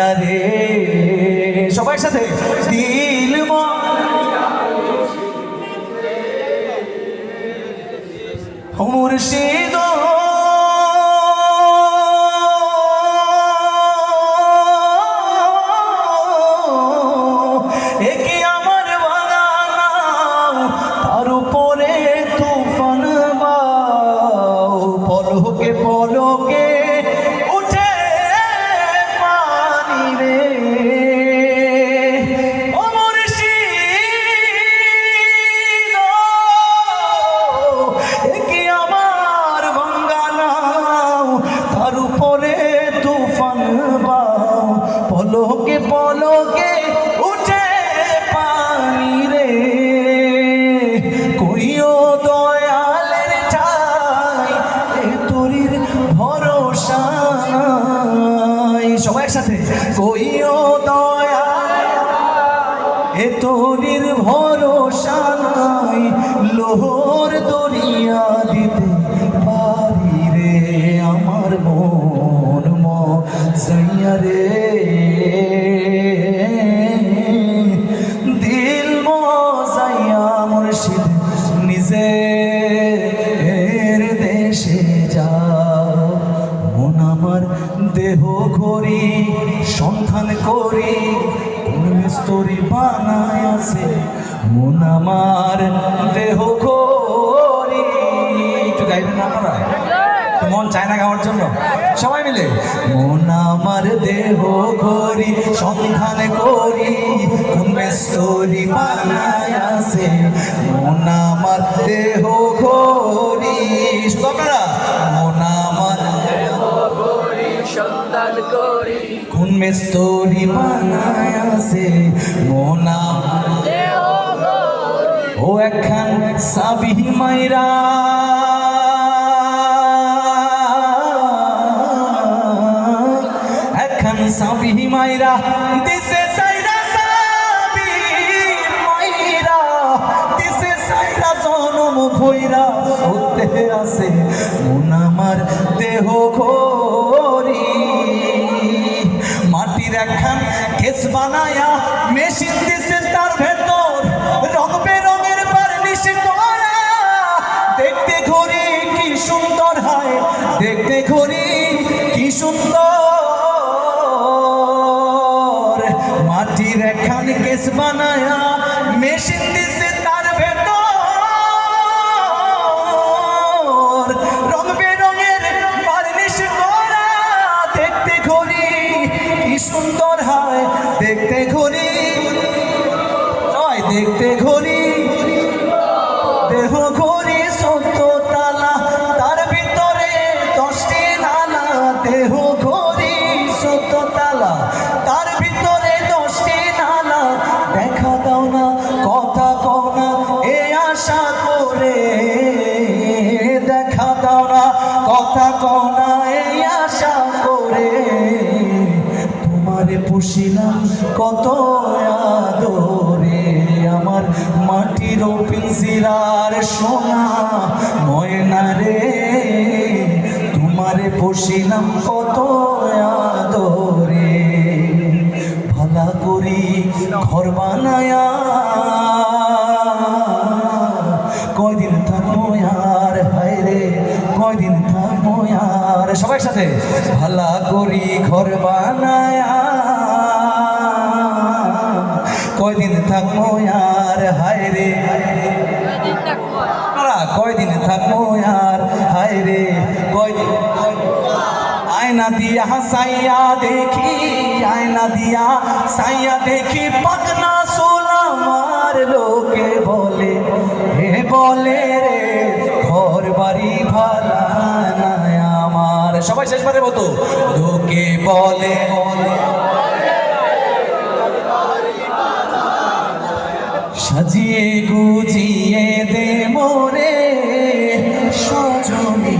সাইয়া রে সবাই সাথে দিল মুর্শিদ একে আমার বাগান তার উপরে তুফান বাও পলকে পলকে উঠে পানি রে ও মুর্শিদ একে আমার বাগান তার উপরে তুফান বাও পলকে পলকে উঠে পানি রে কইও দয়ালের ঠাই এ তোরির ভরসা নাই সবাই একসাথে কইও দয়াল এ তোরির ভরসা নাই লোহর দরিয়া দিতে পারি রে আমার মন মজাইয়া রে দিল মজাইয়া মুর্শিদ নিজের দেশে যাও মন আমার দেহ ঘড়ি সন্ধান করি কোন মিস্ত্রি বানায় আছে মন আমার দেহ ঘড়ি একটু গাইবেন না আপনারা মন চায় না গাওয়ার জন্য সবাই মিলে মন আমার দেহ ঘড়ি সন্ধান করি কোন মিস্ত্রি বানায় আছে মন আমার দেহ ঘড়ি শুধু আপনারা মন আমার সন্তান করি কোন মিস্ত্রি বানায় আছে মন ও একখান সাবি মাইরা একখান সাবি মাইরা দিছে সাইরা সাবি মাইরা দিছে সাইরা জনম ভইরা হতে আছে মন আমার দেহ ঘড়ি মাটির একখান কেস বানায়া মেশিন দিছে তার ভেতর রং বেরঙের বার্নিশ করা দেখতে ঘড়ি কি সুন্দর হয় দেখতে ঘড়ি কি সুন্দর মাটির একখান কেস বানায়া মেশিন দিছে তার ভেতর রং বেরঙের বার্নিশ করা দেখতে ঘড়ি কি সুন্দর হয় দেখতে ঘড়ি দেখতে ঘড়ি দেহ ঘড়ি ১৪ তালা তার ভিতরে 10টি নালা দেহ ঘড়ি ১৪ তালা তার ভিতরে 10টি নালা দেখা দাও না কথা কও না এ আশা করে দেখা দাও না কথা কও না এই আশা করে তোমারে পুষিলাম কত আদরে আমার মাটির পিঞ্জিরার সোনা ময়না রে তোমারে পুষিলাম কত আদরে ভালা করি ঘর বানায়া কয়দিন থাকবো আর হায় রে কয়দিন থাকবো আর সবাই সাথে ভালা করি ঘর বানায়া কয়দিন থাকবো আর হায় রে কয়দিন থাকবো আর হায় রে কয়দিন আয়না দিয়া সাইয়া দেখি আয়না দিয়া সাইয়া দেখি পাকনা সোলামার লোকে বলে হে বলে রে ঘর বাড়ি ভালা না আমার সবাই শেষবারের মতো লোকে বলে সাজিয়ে গুজিয়ে দে মোরে সজনী